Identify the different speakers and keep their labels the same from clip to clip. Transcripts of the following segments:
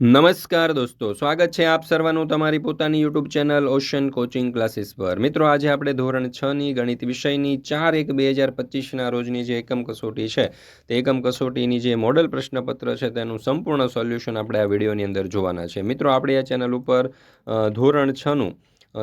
Speaker 1: નમસ્કાર દોસ્તો, સ્વાગત છે આપ સર્વનું તમારી પોતાની YouTube channel ocean coaching classes પર। મિત્રો, આજે આપણે ધોરણ 6ની ગણિત વિષયની 4/1/2025ના રોજની જે એકમ કસોટી છે તે એકમ કસોટીની જે મોડલ પ્રશ્નપત્ર છે તેનું સંપૂર્ણ સોલ્યુશન આપણે આ વિડીયોની અંદર જોવાના છે। મિત્રો, આપણે આ ચેનલ ઉપર ધોરણ 6નું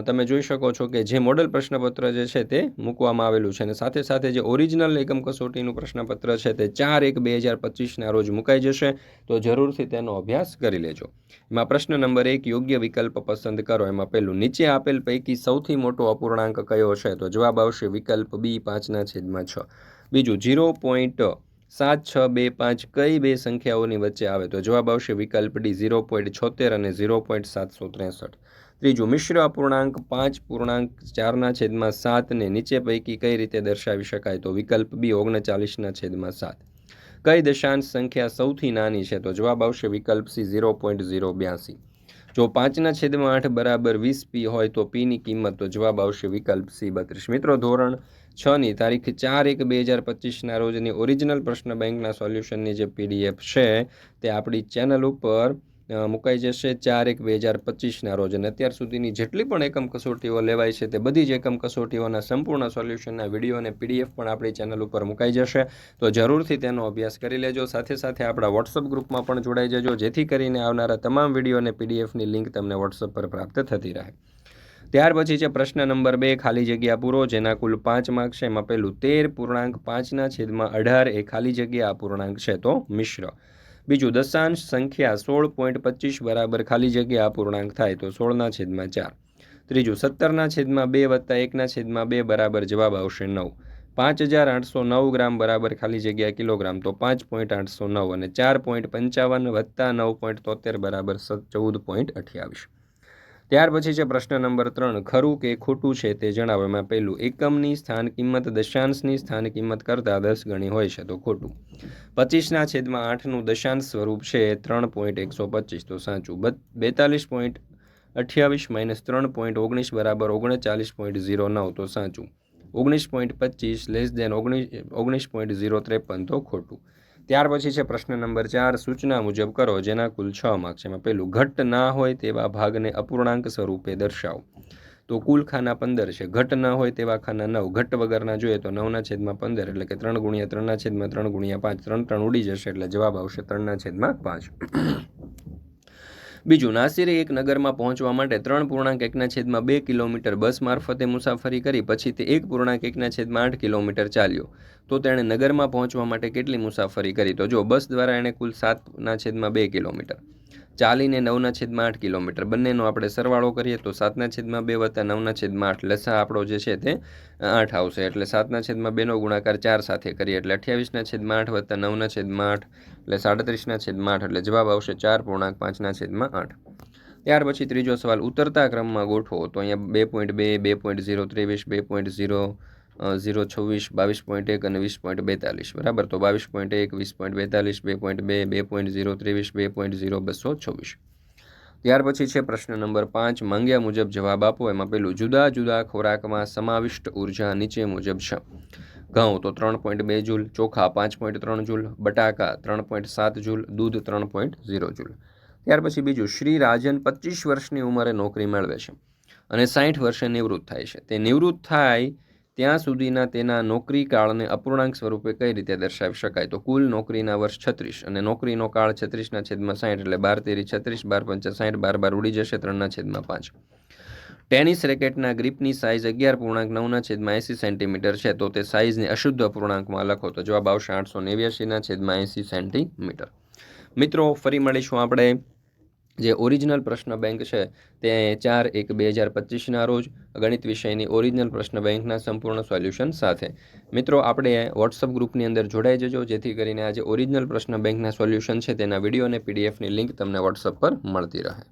Speaker 1: તમે જોઈ શકો છો કે જે મોડલ પ્રશ્નપત્ર જે છે તે મૂકવામાં આવેલું છે અને સાથે સાથે જે ઓરિજિનલ એકમ કસોટીનું પ્રશ્નપત્ર છે તે 4/1/2025ના રોજ મુકાઈ જશે, તો જરૂરથી તેનો અભ્યાસ કરી લેજો। એમાં પ્રશ્ન નંબર 1, યોગ્ય વિકલ્પ પસંદ કરો। એમાં પહેલું, નીચે આપેલ પૈકી સૌથી મોટો અપૂર્ણાંક કયો છે? તો જવાબ આવશે વિકલ્પ બી, 5/6। બીજું, 0.7625 કઈ બે સંખ્યાઓની વચ્ચે આવે? તો જવાબ આવશે વિકલ્પ ડી, 0.76 અને 0.763। ત્રીજું, મિશ્ર અપૂર્ણાંક 5.4/7 ને નીચે પૈકી કઈ રીતે દર્શાવી શકાય? તો વિકલ્પ બી, 39/7। કઈ દશાંશ સંખ્યા સૌથી નાની છે? તો જવાબ આવશે વિકલ્પ સી, 0.082। જો 5/8 બરાબર 20 પી હોય તો પીની કિંમત? તો જવાબ આવશે વિકલ્પ સી, 32। મિત્રો, ધોરણ 6ની તારીખ 4/1/2025ના રોજની ઓરિજિનલ પ્રશ્ન બેંકના સોલ્યુશનની જે પીડીએફ છે તે આપણી ચેનલ ઉપર મુકાઈ જશે 4/1/2025ના રોજ। અને અત્યાર સુધીની જેટલી પણ એકમ કસોટીઓ લેવાય છે તે બધી જ એકમ કસોટીઓના સંપૂર્ણ સોલ્યુશનના વિડીયો અને પીડીએફ પણ આપણી ચેનલ ઉપર મુકાઈ જશે, તો જરૂરથી તેનો અભ્યાસ કરી લેજો। સાથે સાથે આપણા વોટ્સઅપ ગ્રુપમાં પણ જોડાઈ જજો, જેથી કરીને આવનારા તમામ વિડીયો અને પીડીએફની લિંક તમને વોટ્સઅપ પર પ્રાપ્ત થતી રહે। ત્યાર પછી છે પ્રશ્ન નંબર 2, ખાલી જગ્યા પૂરો, જેના કુલ 5 માર્ક છે। એમાં પહેલું, 13.5/18 એ ખાલી જગ્યા અપૂર્ણાંક છે, તો મિશ્ર। બીજું, દશાંશ સંખ્યા 16.25 બરાબર ખાલી જગ્યા અપૂર્ણાંક થાય? તો 16/4। ત્રીજું, 17/2 + 1/2 બરાબર જવાબ આવશે 9। 5809 ગ્રામ બરાબર ખાલી જગ્યા કિલોગ્રામ? તો 5.809। અને 4.55 + 9.73 બરાબર 14.28। ત્યાર પછી છે પ્રશ્ન નંબર 3, ખરું કે ખોટું છે તે જણાવો। એમાં પહેલું, એકમની સ્થાન કિંમત દશાંશની સ્થાન કિંમત કરતાં 10 ગણી હોય છે, તો ખોટું। 25/8નું દશાંશ સ્વરૂપ છે 3.125, તો સાચું। 42.28 - 3.19 બરાબર 39.09, તો સાચું। 19.25 <19.053, તો ખોટું। ત્યાર પછી છે પ્રશ્ન નંબર 4, સૂચના મુજબ કરો, જેના કુલ 6 માર્ક છે। એમાં પહેલું, ઘટ ના હોય તેવા ભાગને અપૂર્ણાંક સ્વરૂપે દર્શાવો। તો કુલ ખાના 15 છે, ઘટ ના હોય તેવા ખાના 9, ઘટ વગરના જોઈએ તો 9/15, એટલે કે 3 × 3/3 3 × 5, 3 3 ઉડી જશે, એટલે જવાબ આવશે 3/5। બીજું, નાસિરે એક નગરમાં પહોંચવા માટે 3.1/2 કિલોમીટર બસ મારફતે મુસાફરી કરી, પછી તે 1.1/8 કિલોમીટર ચાલ્યો, તો તેણે નગરમાં પહોંચવા માટે કેટલી મુસાફરી કરી? તો જો બસ દ્વારા એણે કુલ 7/2 કિલોમીટર, ચાલીને 9/8 કિલોમીટર, બંનેનો આપણે સરવાળો કરીએ તો 7/2 + 9/8, લસા આપણો જે છે તે 8 આવશે, એટલે 7/2નો ગુણાકાર 4 સાથે કરીએ એટલે 28/8 + 9/8, એટલે 37/8, એટલે જવાબ આવશે 4.5/8। ત્યાર પછી ત્રીજો સવાલ, ઉતરતા ક્રમમાં ગોઠવો। તો અહીંયા 2.2, 2.023, 2.0, 0.26, 22.1 અને 20.42 બરાબર। તો 22.1, 20.42, 2.2, 2.023, 2.0226। ત્યાર પછી છે પ્રશ્ન નંબર 5, માંગ્યા મુજબ જવાબ આપો। એમાં પહેલું, જુદા જુદા ખોરાકમાં સમાવિષ્ટ ઉર્જા નીચે મુજબ છે। ઘઉં તો 3.2 જૂલ, ચોખા 5.3 જૂલ, બટાકા 3.7 જૂલ, દૂધ 3.0 જૂલ। ત્યાર પછી બીજું, શ્રી રાજન 25 વર્ષની ઉંમરે નોકરી મેળવે છે અને 60 વર્ષે નિવૃત્ત થાય છે। તે નિવૃત્ત થાય ત્યાં સુધીના તેના નોકરી કાળને અપૂર્ણાંક સ્વરૂપે કઈ રીતે દર્શાવી શકાય? તો કુલ નોકરીના વર્ષ 36 અને નોકરીનો કાળ 36/60, એટલે 12 × 36, 12 × 60, 12 ઉડી જશે, 3/5। ટેનિસ રેકેટના ગ્રીપની સાઇઝ 11.9/80 સેન્ટીમીટર છે, તો તે સાઇઝને અશુદ્ધ અપૂર્ણાંકમાં લખો। તો જવાબ આવશે 889/80 સેન્ટીમીટર। મિત્રો, ફરી મળીશું આપણે જે ઓરિજિનલ પ્રશ્ન બેંક છે તે 4/1/2025ના રોજ ગણિત વિષયની ઓરિજિનલ પ્રશ્ન બેંકના સંપૂર્ણ સોલ્યુશન સાથે। મિત્રો, આપણે વોટ્સઅપ ગ્રુપની અંદર જોડાઈ જજો, જેથી કરીને આ જે ઓરિજિનલ પ્રશ્ન બેંકના સોલ્યુશન છે તેના વિડીયો અને પીડીએફની લિંક તમને વોટ્સઅપ પર મળતી રહે।